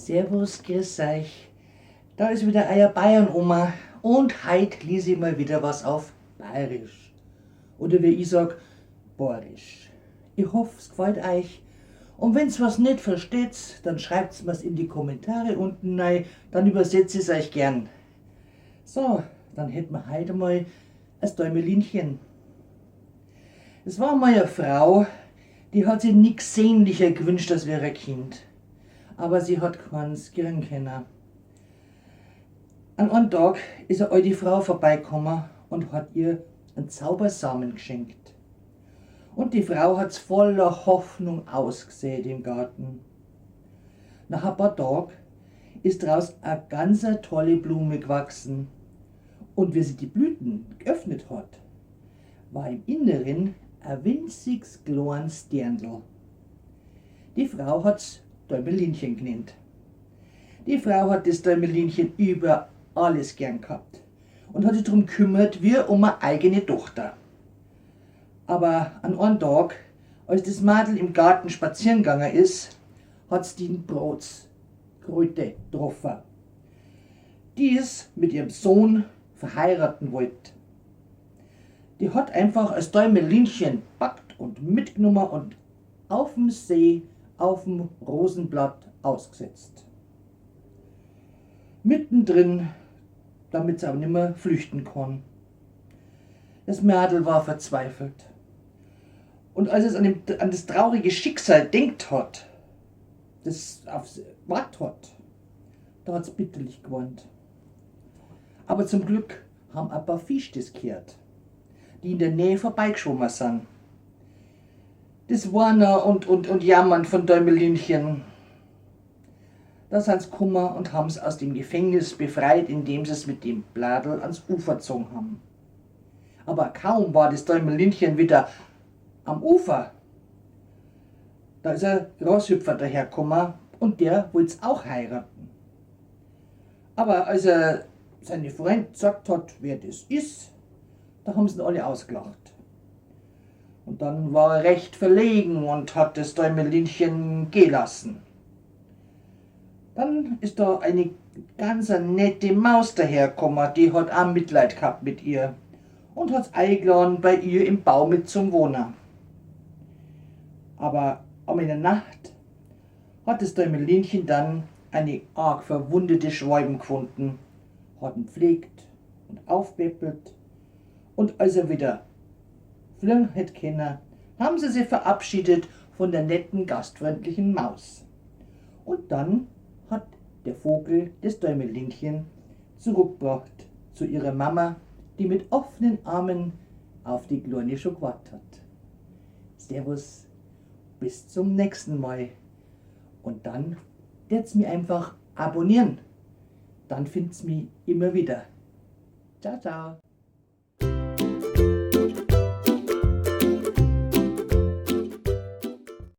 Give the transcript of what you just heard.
Servus, grüß euch. Da ist wieder euer Bayern-Oma und heute lese ich mal wieder was auf Bayerisch. Oder wie ich sag, Borisch. Ich hoffe, es gefällt euch. Und wenn's was nicht versteht, dann schreibt's mir's in die Kommentare unten rein, dann übersetze ich's euch gern. So, dann hätten wir heute mal ein Däumelinchen. Es war mal eine Frau, die hat sich nix sehnlicher gewünscht als wäre ein Kind. Aber sie hat keins kriegen können. An einem Tag ist eine alte Frau vorbeigekommen und hat ihr einen Zaubersamen geschenkt. Und die Frau hat's voller Hoffnung ausgesät im Garten. Nach ein paar Tagen ist daraus eine ganz tolle Blume gewachsen. Und wie sie die Blüten geöffnet hat, war im Inneren ein winziges kleines Dirndl. Die Frau hat's Däumelinchen genannt. Die Frau hat das Däumelinchen über alles gern gehabt und hat sich darum gekümmert wie um eine eigene Tochter. Aber an einem Tag, als das Madel im Garten spazieren gegangen ist, hat's den Brotskröte getroffen, die es mit ihrem Sohn verheiraten wollte. Die hat einfach das Däumelinchen packt und mitgenommen und auf dem See, auf dem Rosenblatt ausgesetzt. Mittendrin, damit sie aber nicht mehr flüchten kann. Das Mädel war verzweifelt. Und als es an das traurige Schicksal denkt hat, das aufs Wart hat, da hat es bitterlich geweint. Aber zum Glück haben ein paar Fische das gehört, die in der Nähe vorbeigeschwommen sind. Das Warner und Jammern von Däumelinchen. Da sind sie gekommen und haben es aus dem Gefängnis befreit, indem sie es mit dem Bladel ans Ufer gezogen haben. Aber kaum war das Däumelinchen wieder am Ufer, da ist ein Grashüpfer dahergekommen und der wollte es auch heiraten. Aber als er seine Freund gesagt hat, wer das ist, da haben sie ihn alle ausgelacht. Und dann war er recht verlegen und hat das Däumelinchen gehen lassen. Dann ist da eine ganz nette Maus dahergekommen, die hat auch Mitleid gehabt mit ihr und hat's eingeladen bei ihr im Baum mit zum Wohnen. Aber in der Nacht hat das Däumelinchen dann eine arg verwundete Schwalben gefunden, hat ihn pflegt und aufpäppelt und als er wieder fliegen hätte können, haben sie sich verabschiedet von der netten, gastfreundlichen Maus. Und dann hat der Vogel das Däumelinchen zurückgebracht zu ihrer Mama, die mit offenen Armen auf die Kleine schon gewartet hat. Servus, bis zum nächsten Mal. Und dann wird's mir einfach abonnieren. Dann findet's mich immer wieder. Ciao, ciao.